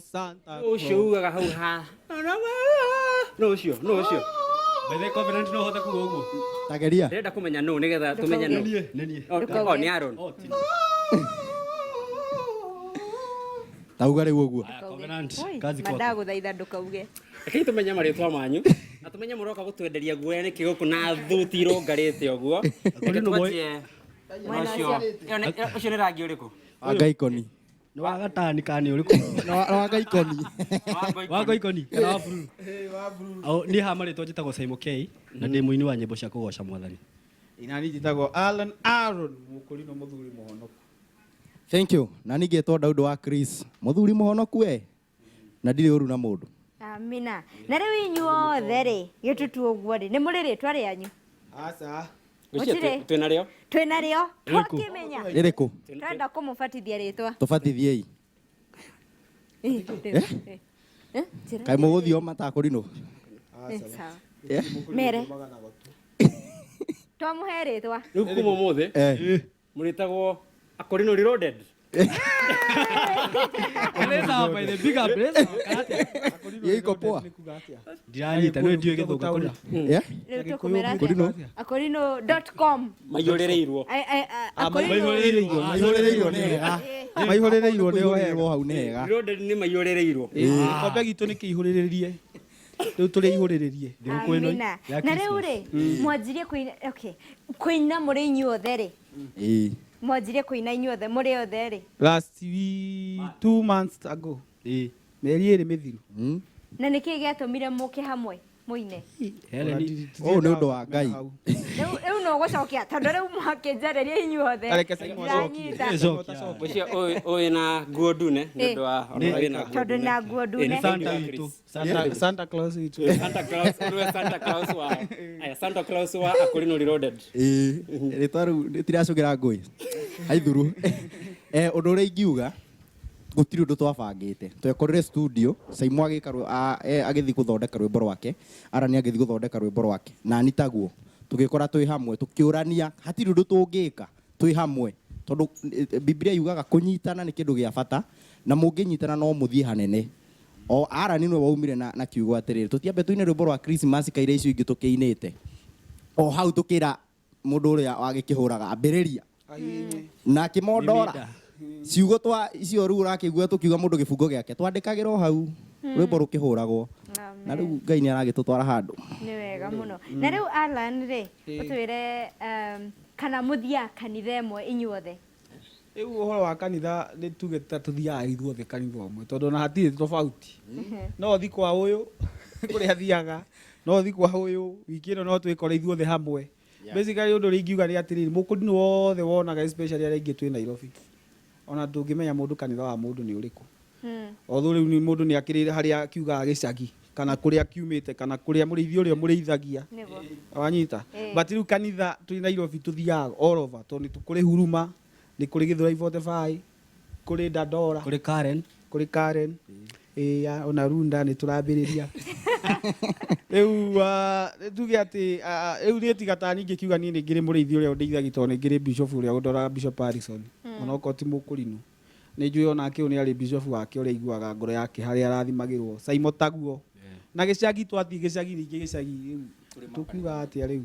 Santa. Ucio ugaga hau ha. No ucio. Bethe Covenant no hote kuga uguo. Tageria. Ndĩrenda kũmenya no nĩgetha tũmenye no. Nĩ Nĩ Aaron. Tauga rĩu ũguo. Covenant kazi kwako. Mandagũthaitha ndũkauge. Rekei tũmenye marĩtwa manyu. Na tũmenye mũroka gũtwenderia guoya nĩkĩ gũkũ na thuti irongarĩte ũguo. Ũcio nĩ rangi ũrĩkũ? Angaikoni. Nĩ wa gatani kana nĩ ũrĩkũ? Nĩ wa Ngaikoni. Wa Ngaikoni kana wa Bururu? Niĩ ha marĩtwa njĩtagwo Simon K na ndĩ mũini wa nyĩmbo cia kũgoca Mwathani. Inani njĩtagwo Alan Aaron mũkũrinũ mũthuri mũhonoku. Thank you. Na ningĩtwo Daudi wa Chris. Mũthuri mũhonoku we. Na ndirĩ ũru na mũndũ. Amina. Na rĩu inyuothe rĩ, gĩtutu ũguo rĩ, nĩ mũrĩ rĩtwa rĩanyu? Aca. Twĩnarĩo. Twĩnarĩo. Twakĩmenya. Rĩrĩkũ? Twenda kũmũbatithia rĩtwa. Tũbatithiei. Kaĩ mũgũthio matakũrinũ. Sawa. Mere. Twamũhe rĩtwa. Rĩu kuma ũmũthĩ mũrĩtagwo Akorino Reloaded. Eleza by the big up place. Iko poa. Ndiranyita nĩ ndiũĩ gĩthũngũ kũrĩa. Rĩu tũkũmera akorino.com. Maihũrĩrĩirwo. Maihũrĩrĩirwo nĩ hega. Maihũrĩrĩirwo nĩ oherwo hau nĩ hega. Reloaded nĩ maihũrĩrĩirwo. Kombe gitũ nĩ kĩihũrĩrĩrie. Rĩu tũrĩ ihũrĩrĩrie. Amina. Na rĩu rĩ, mwanjirie kũina, okay. Kũina mũrĩ inyuothe rĩ. Mwanjirie kũina inyuothe mũrĩ othe rĩ. Last 2 months ago. Mĩeri ĩrĩ mĩthiru. Na nĩkĩ gĩatũmire mũke hamwe mũine? Ũũ nĩ ũndũ wa Ngai. Rĩu no gũcokia tondũ rĩu mwakĩnjarĩria inyuothe. Ũcio ũyũ na nguo ndune nĩ ũndũ wa tondũ na nguo ndune. Santa Claus witũ. Santa Claus wa Akorino Reloaded. Rĩtwa rĩu rĩtiracũgĩra ngũĩ. Haithuru. Ũndũ ũrĩa ingiuga gũtirĩ ũndũ twabangĩte. Twekorire studio, Saimũ agĩthiĩ gũthondeka rwĩmbo rwake, Arani agĩthiĩ gũthondeka rwĩmbo rwake. Na ni taguo tũgĩkora twĩ hamwe tũkĩũrania hatirĩ ũndũ tũngĩka twĩ hamwe. Tondũ Biblia yugaga kũnyitana nĩ kĩndũ gĩa bata na mũngĩnyitana no mũthiĩ hanene. O Arani nĩwe waumire na kiugo atĩrĩrĩ tũtiambe tũine rwĩmbo rwa Christmas kaire icio ingĩ tũkĩinĩte. O hau tũkĩra mũndũ ũrĩa wagĩkĩhũraga ambĩrĩria. Na kĩmondora ciugo twa icio rĩu ũrakĩigua tũkiuga mũndũ gĩbungo gĩake twandĩkagĩra o hau rwĩmbo rũkĩhũragwo. Na rĩu Ngai nĩ aragĩtũtwara handũ. Nĩ wega mũno. Na rĩu Alan rĩ, ũtwĩre kana mũthia kanitha ĩmwe inyuothe. Rĩu ũhoro wa kanitha nĩ tuge ta tũthiaga ithuothe kanitha ũmwe tondũ na hatirĩ tofauti. No ũthi kwa ũyũ kũrĩa athiaga, no ũthi kwa ũyũ wiki ĩno no twĩkore ithuothe hamwe. Basically ũndũ ũrĩa ingiuga nĩ atĩrĩrĩ mũkũrinũ wothe wonaga especially arĩa aingĩ twĩ Nairobi. Ona ndũngĩmenya mũndũ kanitha wa mũndũ nĩ ũrĩkũ. Although rĩu mũndũ nĩ akĩrĩire harĩa akiugaga gĩcagi kana kũrĩa akiumĩte kana kũrĩa mũrĩithia ũrĩa mũrĩithagia. Wanyita. But rĩu kanitha twĩ Nairobi tũthiaga all over tondũ nĩ kũrĩ Huruma, nĩ kũrĩ Gĩthũrai 45, kũrĩ Dandora, kũrĩ Karen. Ona Runda nĩ tũrambĩrĩria. Rĩu tuge atĩ rĩu nĩ tiga ta ningĩ kiuga niĩ nĩ ngĩrĩ mũrĩithia ũrĩa ũndeithagia tondũ nĩ ngĩrĩ bishop ũrĩa ũndoraga Bishop Harrison. Ona okorwo ti mũkũrinũ. Nĩ njũĩ ona akĩo nĩ arĩ bishop wake ũrĩa aiguaga ngoro yake harĩa arathimagĩrwo. Saimo taguo. Na gĩcagi twathiĩ gĩcagi ningĩ gĩcagi tũkiuga atĩa rĩu.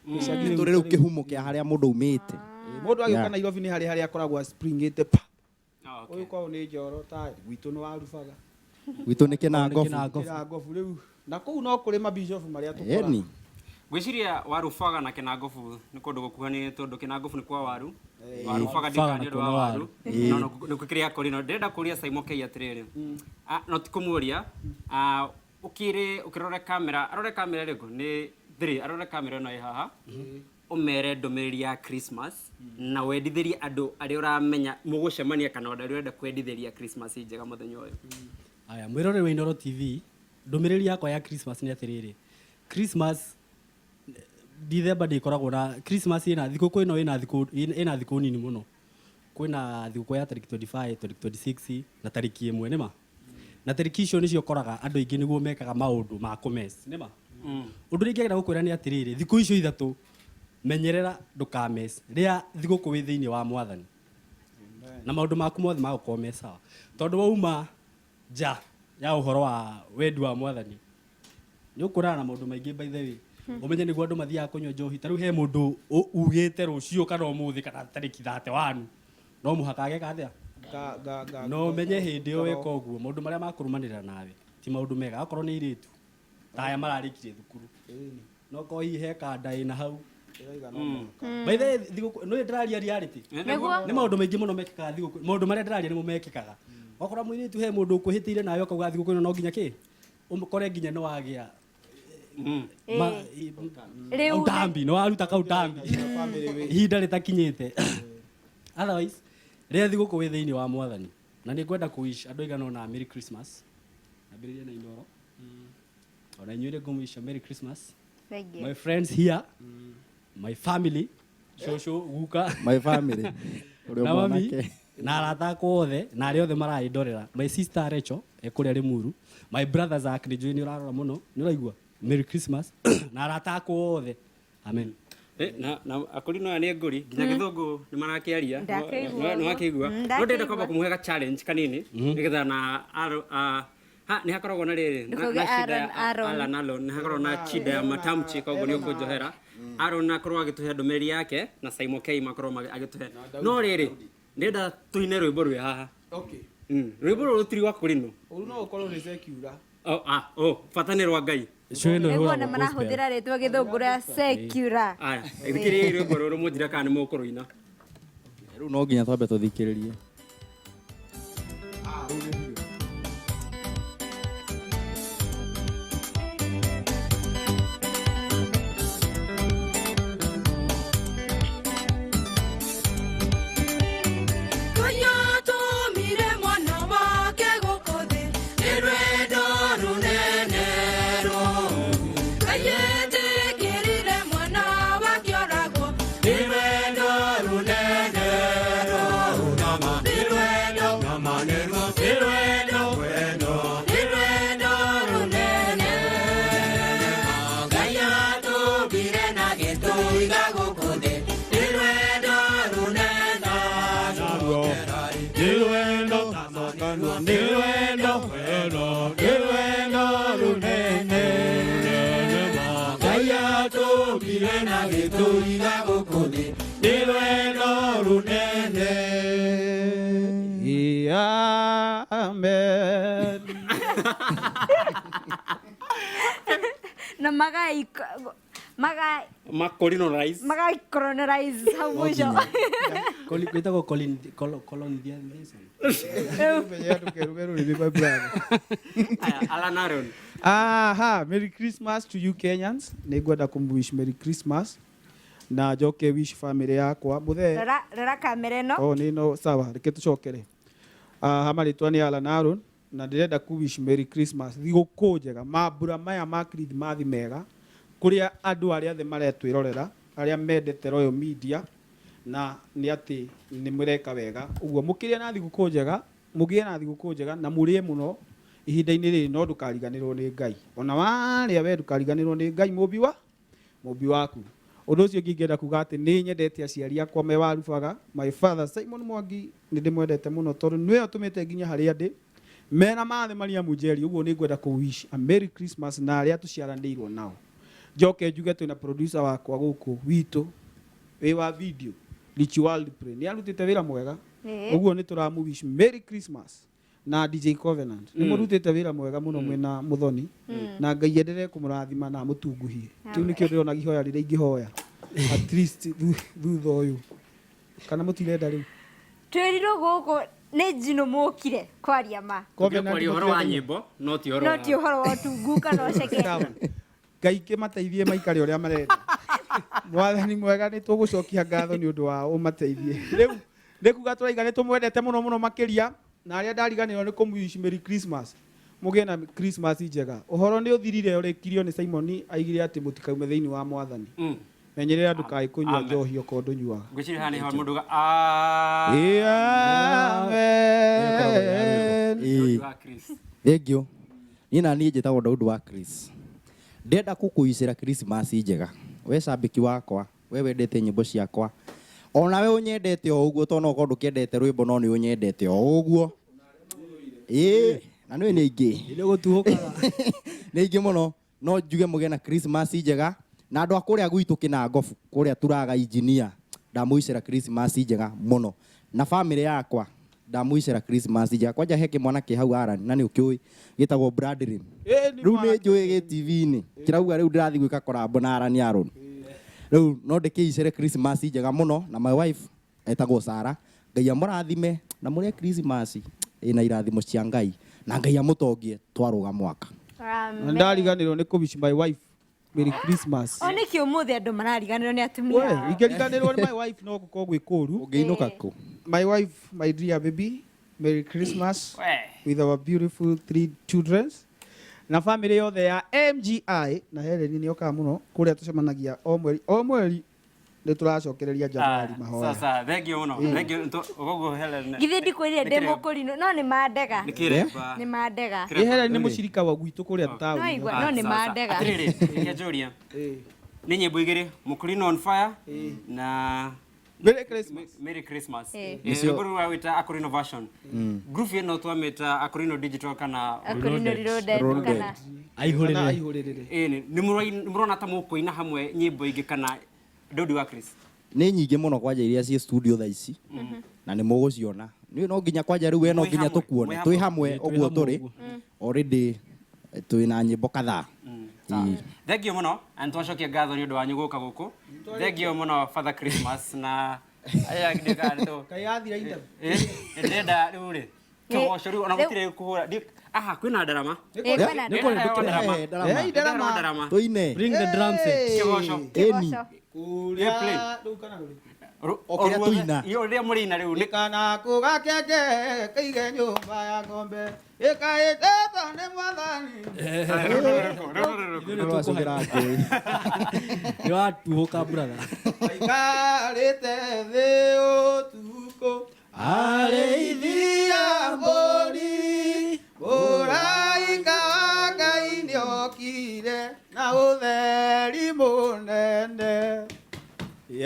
Gĩcagi tũrĩ rĩu kĩhumo kĩa harĩa mũndũ umĩte. Mũndũ agĩũka Nairobi nĩ harĩa akoragwo springĩte pa. Ũyũ kwao nĩ Njoro ta gwitũ nĩ warubaga. Gwitũ nĩ Kĩnangobu. Kĩnangobu rĩu. Na kũu no kũrĩ mabishofu marĩa tũkoraga. Gwĩciria Warubaga na Kĩnangobu nĩ kũndũ gũkuhanĩrĩirie tondũ Kĩnangobu nĩ kwa waru. Warubaga ndĩkanĩ ũndũ wa waru. Nĩ kũkĩrĩa Akorino. Ndĩrenda kũria Saimo K atĩrĩrĩ. No ti kũmũria. Ũkĩrora kamera, arore kamera ĩrĩkũ? Nĩ 3, arore kamera ĩno ĩ haha. Ũmere ndũmĩrĩri ya Christmas na wendithĩrie andũ arĩa ũramenya mũgũcemania kana andũ arĩa ũrenda kwendithĩria Christmas njega mũthenya ũyũ. Aya mwĩrore wa Inooro TV ndũmĩrĩri yakwa ya Christmas nĩ atĩrĩrĩ. Christmas December ndĩkoragwo na Christmas ĩna thikũ ĩno ĩna thikũ nini mũno. Kwĩna thikũ ya tariki 25, tariki 26 na tariki 1 nĩma. Na tariki icio nĩcio ũkoraga andũ aingĩ nĩguo mekaga maũndũ ma kũmes nĩma. Ũndũ ũrĩa ingĩenda gũkwĩra nĩ atĩrĩrĩ thikũ icio ithatũ menyerera ndũkames rĩa thigũkũ wĩ thĩinĩ wa Mwathani. Na maũndũ maku mothe magũkorwo me sawa. Tondũ wauma ja ya uhoro wa wendi wa mwathani nĩ ũkũrana na maũndũ maingĩ by the way ũmenye nĩguo andũ mathiaga kũnyua njohi ta rĩu he mũndũ ugĩte rũciũ kana ũmũthĩ kana tarĩki 31 no mũhaka ageka atĩa no menye hĩndĩ ĩyo weka ũguo maũndũ marĩa makũrũmanĩrĩra nawe ti maũndũ mega akorwo nĩ airĩtu ta aya mararĩkirie thukuru no ko hihi kanda ĩna hau by the way no ndĩraria reality nĩ maũndũ maingĩ mũno mekĩkaga thigũkũ maũndũ marĩa ndĩraria nĩmo mekĩkaga okorwo mũirĩtu he mũndũ ũkwĩhĩtĩire nawe ũkauga thigũkũ ĩno no nginya kĩ ũkore nginya nĩ wagĩa utambi no aruta kautambi ihinda rĩtakinyĩte otherwise rĩrĩa thigũkũ wĩ thĩinĩ wa mwathani na nĩ ngwenda kũwish andũ aigana ũna Merry Christmas ambĩrĩria na Inooro ona inyuĩ nĩ ngũmwish Merry Christmas my friends here my family shosho guka my family na mami na arata akwa othe na arĩa othe marayindorera my sister Rachel ekũrĩa Limuru my brother Zach nĩ njũĩ nĩ ũrarora mũno nĩ ũraigua Merry Christmas na arata akwa othe amen na akũri no nĩ ngũri nginya gĩthũngũ nĩ marakĩaria no wakĩigua no ndenda kwamba kũmũhega challenge kanini nĩgetha na nĩ hakoragwo na rĩrĩ na shida ya Alan nĩ hakoragwo na shida ya matamchi koguo nĩ ũkũnjohera Aaron akorwo agĩtũhe ndũmĩrĩri yake na Simon K makorwo agĩtũhe no rĩrĩ ndenda tũine rwĩmbo rwĩ haha rwĩmbo rũrũ rũtiri wa kũrinwo ũru no ũkorwo nĩ sekiura bata nĩ rwa Ngai nĩguo nĩ marahũthĩra rĩtwa gĩthũngũ rĩa sekiura aya thikĩrĩria rwĩmbo rũrũ mũnjĩra kana nĩ mũkũrũina rĩu no nginya twambe tũthikĩrĩrie Amen. na magai-colonize hau mũico gwĩtagwo colonization Alan Aaron Merry Christmas to you Kenyans nĩ ngwenda kũmwish Merry Christmas na njoke wish family yakwa mũthee rora kamera ĩno nĩ no sawa reke tũcokere hamarĩtwa nĩ Alan Aaron na ndĩrenda kũwish Merry Christmas thigũkũ njega mambura maya ma Christmas mega kũrĩa andũ arĩa othe maretwĩrorera arĩa mendete Royal Media na nĩ atĩ nĩ mũreka wega ũguo mũkĩrĩa na thigũkũ njega mũgĩe na thigũkũ njega na mũrĩe mũno ihinda-inĩ rĩrĩ no ndũkariganĩrwo nĩ Ngai ona warĩa we ndũkariganĩrwo nĩ Ngai mũmbi waku ũndũ ũcio ngĩngĩenda kuga atĩ nĩ nyendete aciari akwa me warubaga my father Simon Mwangi nĩ ndĩmwendete mũno tondũ nĩwe ũtũmĩte nginya harĩa ndĩ mena mathe Mariamu Njeri ũguo nĩ ngwenda kũwish a Merry Christmas na arĩa tũciaranĩirwo nao njoke njuge twĩna producer wakwa gũkũ witũ wĩ wa video Rich World Play nĩ arutĩte wĩra mwega ũguo nĩ tũramũwish Merry Christmas na DJ Covenant nĩ mũrutĩte wĩra mwega mũno mwena Mũthoni na Ngai endelee kũmũrathima na mũtunguhie kĩu nĩkĩo ndĩrona ihoya rĩrĩa ingĩhoya at least thutha ũyũ kana mũtirenda rĩu twĩrirwo gũkũ nĩ njino mũkire kwaria ma kwaria ũhoro wa nyĩmbo no ti ũhoro wa ũtungu kana ũceke Ngai kĩmateithie maikare ũrĩa marenda mwathani mwega nĩ tũgũcokia ngatho nĩ ũndũ wa ũmateithie rĩu ndĩkuga tũraiga nĩ tũmwendete mũno makĩria na arĩa ndariganĩrwo nĩ kũmwish Merry Christmas mũgĩe na Christmas njega ũhoro nĩ ũthirire ũrĩkirio nĩ Simon aigire atĩ mũtikaume thĩinĩ wa mwathani menyerera ndũkae kũnyua njohi okorwo ndũnyuaga ngwĩciria haha nĩho mũndũ thengio niĩ na niĩ njĩtagwo Daudi wa Chris ndenda gũkũicĩra Christmas njega we cambĩki wakwa we wendete nyĩmbo ciakwa ona we ũnyendete o ũguo tondũ no ũkorwo ndũkĩendete rwĩmbo no nĩ ũnyendete o ũguo na nĩ ingĩ Nĩ gũtuhũkaga. nĩ ingĩ mũno no njuge mũgĩe na Christmas njega na andũ a kũrĩa gwitũ Kĩnangobu kũrĩa turaga engineer ndamwĩcĩra Christmas njega mũno na family yakwa ndamwĩcĩra Christmas njega kwanja he kĩmwana kĩ hau Aran na nĩ ũkĩũĩ gĩtagwo Bradley rĩu nĩ njũĩ gĩ TV-inĩ kĩrauga rĩu ndĩrathiĩ gwĩka collab na Aran Aaron rĩu no ndĩkĩicĩre Christmas njega mũno na my wife etagwo Sarah Ngai amũrathime na mũrĩa Christmas ĩna irathimo cia Ngai na Ngai amũtongie twarũga mwaka. Ndariganĩrwo nĩ kũwish my wife Merry Christmas. O nĩkĩ ũmũthĩ andũ marariganĩrwo nĩ We, atumia. ingĩriganĩrwo nĩ my wife no gũkorwo gwĩ kũru. Ũngĩinũka kũ? My wife, my dear baby, Merry Christmas We. with our beautiful 3 children. Na family yothe ya MGI na Helen nĩ okaga mũno kũrĩa tũcemanagia o mweri nĩ tũracokereria Januari mahoya. Sasa thengio muno thengio gogo Helen Githĩ ndikwĩrire ndĩ mũkũrinũ no nĩ mandega. nikireba Nĩ mandega. Ĩ Helen nĩ mũcirika wa gwitũ kũrĩa No taũni. igua no nĩ mandega. atiriri ikiajuria ni nyimbo igiri mukurino on fire na Merry Christmas. Merry Christmas. Nĩcio- Nguru wa wita Akurino version. Group ino twameta Akurino digital kana Akurino reloaded kana. Aihũrĩre. Aihũrĩrĩre. ni murona ta mukuina hamwe nyimbo ingi kana Dodi wa Chris. Nĩ nyingĩ mũno kwanja iria ciĩ studio thaa ici na nĩ mũgũciona nĩ no nginya kwanja rĩu we no nginya tũkuone twĩ hamwe ũguo tũrĩ already twĩna nyĩmbo kadhaa. Thengio muno antwacokia ngatho ni undu wanyu guka guku. Thengio muno Father Christmas na aya ngidika ndo. Kai yathira inda. Ndenda riu ri. Kĩgoco rĩu ona gũtirĩ kũhũra. Aha kwĩna ndarama. Kwĩna Ndarama. Ndarama. Tũine Bring the drum set. Kĩgoco. ĩni Kũrĩa rĩu kana rũrĩ. Okĩrĩa tũina. Iyo rĩa mũrĩina rĩu nĩ Kana kũgakenge kaige nyũmba ya ng'ombe ĩkaĩtĩtwo nĩ mwathani. Tũracũgĩra ngũĩ. Nĩ watuhũka brother. Aikarĩte thĩ ũtukũ arĩithia mbũri mũraika wa Ngai nĩokire na ũtheri mũnene.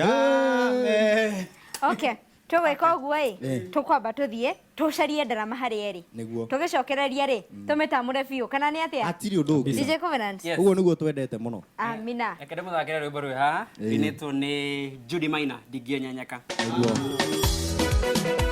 Amen. Okay. Tũgwĩka ũguo ĩ tũkwamba tũthiĩ tũcarie ndarama harĩa ĩrĩ Nĩguo. tũgĩcokereria rĩ tũmĩtamũre biũ kana nĩ atĩa Hatirĩ ũndũ ũngĩ. DJ Covenant Yes. Ũguo nĩguo twendete mũno. amina Ekende mũthakĩre rwĩmbo rwĩ haha. Rwĩnĩtwo nĩ Judy Maina ndingĩenyanyaka. Nĩguo.